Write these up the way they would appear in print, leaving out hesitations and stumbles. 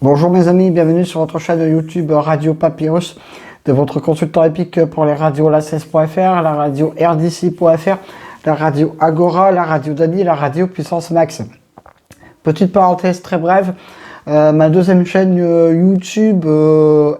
Bonjour mes amis, bienvenue sur votre chaîne YouTube Radio Papyrus, de votre consultant épique pour les radios la16.fr, la radio rdc.fr, la radio Agora, la radio Dani, la radio Puissance Max. Petite parenthèse très brève, ma deuxième chaîne YouTube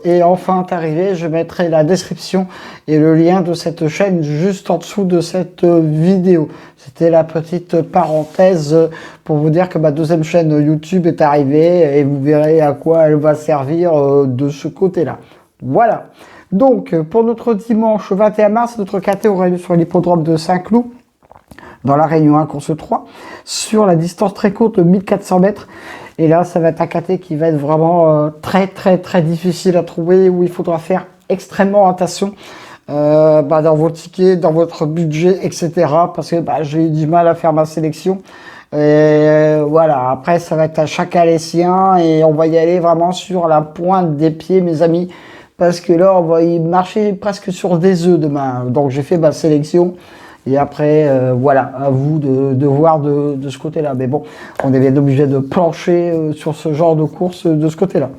est enfin arrivée. Je mettrai la description et le lien de cette chaîne juste en dessous de cette vidéo. C'était la petite parenthèse pour vous dire que ma deuxième chaîne YouTube est arrivée et vous verrez à quoi elle va servir de ce côté-là. Voilà. Donc, pour notre dimanche 21 mars, notre KT aura lieu sur l'hippodrome de Saint-Cloud, dans la Réunion 1, course 3, sur la distance très courte de 1400 mètres. Et là, ça va être un KT qui va être vraiment très difficile à trouver, où il faudra faire extrêmement attention dans vos tickets, dans votre budget, etc. Parce que j'ai eu du mal à faire ma sélection. Et voilà, après, ça va être à chacun les siens et on va y aller vraiment sur la pointe des pieds, mes amis. Parce que là, on va y marcher presque sur des œufs demain. Donc, j'ai fait ma sélection. Et après, voilà, à vous de voir de ce côté-là. Mais bon, on est bien obligé de plancher sur ce genre de course de ce côté-là.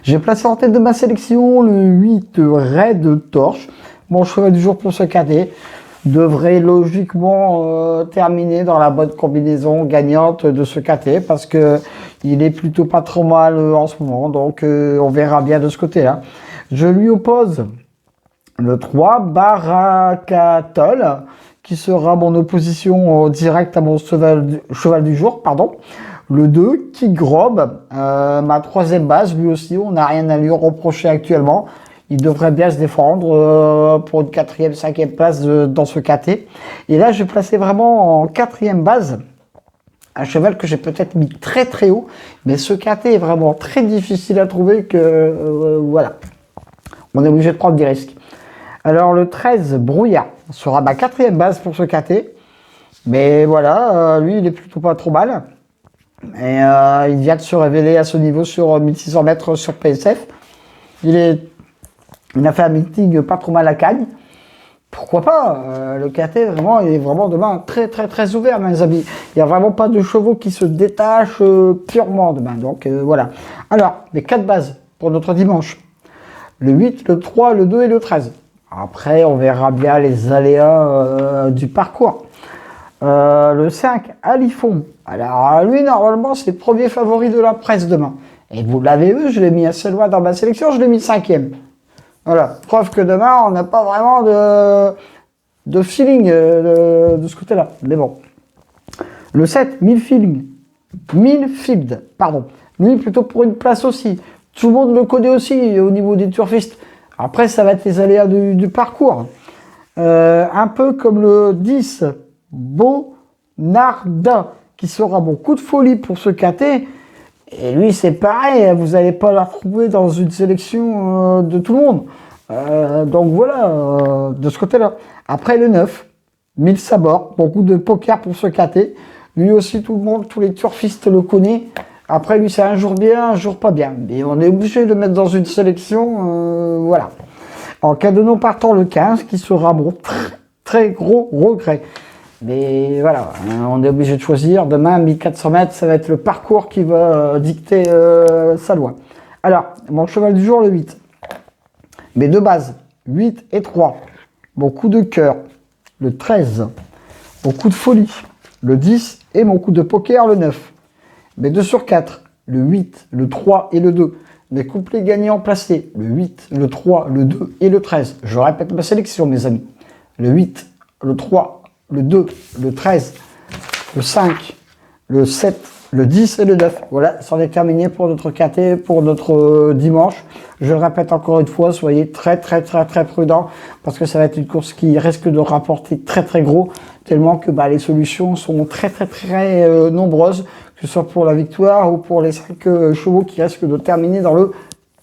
J'ai placé en tête de ma sélection le 8 Red Torche. Mon cheval du jour pour ce KT devrait logiquement terminer dans la bonne combinaison gagnante de ce KT parce que il est plutôt pas trop mal en ce moment. Donc, on verra bien de ce côté-là. Je lui oppose le 3, Barakatol, qui sera mon opposition directe à mon cheval du jour, pardon. Le 2, Kigrob, ma troisième base, lui aussi, on n'a rien à lui reprocher actuellement. Il devrait bien se défendre pour une 4e, 5e place dans ce KT. Et là, j'ai placé vraiment en 4e base un cheval que j'ai peut-être mis très haut, mais ce KT est vraiment très difficile à trouver que, voilà, on est obligé de prendre des risques. Alors le 13, Brouillard, sera ma 4e base pour ce KT. Mais voilà, lui il est plutôt pas trop mal. Et il vient de se révéler à ce niveau sur 1600 mètres sur PSF. Il a fait un meeting pas trop mal à Cagnes. Pourquoi pas, le KT vraiment, il est vraiment demain très ouvert, mes amis. Il n'y a vraiment pas de chevaux qui se détachent purement demain. Donc voilà. Alors, les 4 bases pour notre dimanche. Le 8, le 3, le 2 et le 13. Après, on verra bien les aléas du parcours. Le 5, Alifon. Alors, lui, normalement, c'est le premier favori de la presse demain. Et vous l'avez vu, je l'ai mis assez loin dans ma sélection, je l'ai mis 5e. Voilà, preuve que demain, on n'a pas vraiment de feeling de ce côté-là. Mais bon. Le 7, Millfield, pardon. Lui, plutôt pour une place aussi. Tout le monde le connaît aussi au niveau des turfistes. Après, ça va être les aléas du parcours. Un peu comme le 10, Bonardin, qui sera mon coup de folie pour ce KT. Et lui, c'est pareil, vous n'allez pas la retrouver dans une sélection de tout le monde. Donc voilà, de ce côté-là. Après le 9, 1000 sabords, beaucoup de poker pour ce KT. Lui aussi, tout le monde, tous les turfistes le connaissent. Après, lui, c'est un jour bien, un jour pas bien. Mais on est obligé de le mettre dans une sélection, voilà. En cas de non partant, le 15, qui sera mon très gros regret. Mais voilà, on est obligé de choisir. Demain, 1400 mètres, ça va être le parcours qui va dicter sa loi. Alors, mon cheval du jour, le 8. Mes 2 bases, 8 et 3. Mon coup de cœur, le 13. Mon coup de folie, le 10. Et mon coup de poker, le 9. Mes 2 sur 4, le 8, le 3 et le 2. Mes couplets gagnants placés, le 8, le 3, le 2 et le 13. Je répète ma sélection, mes amis. Le 8, le 3, le 2, le 13, le 5, le 7, le 10 et le 9. Voilà, c'en est terminé pour notre KT, pour notre dimanche. Je le répète encore une fois, soyez très prudents parce que ça va être une course qui risque de rapporter très gros, tellement que les solutions sont très nombreuses, que ce soit pour la victoire ou pour les 5 chevaux qui risquent de terminer dans le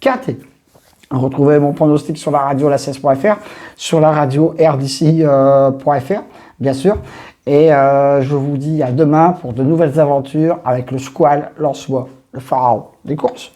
KT. Retrouvez mon pronostic sur la radio la16.fr, sur la radio rdc.fr, bien sûr. Et je vous dis à demain pour de nouvelles aventures avec le Squall, l'Ansois, le Pharaon des courses.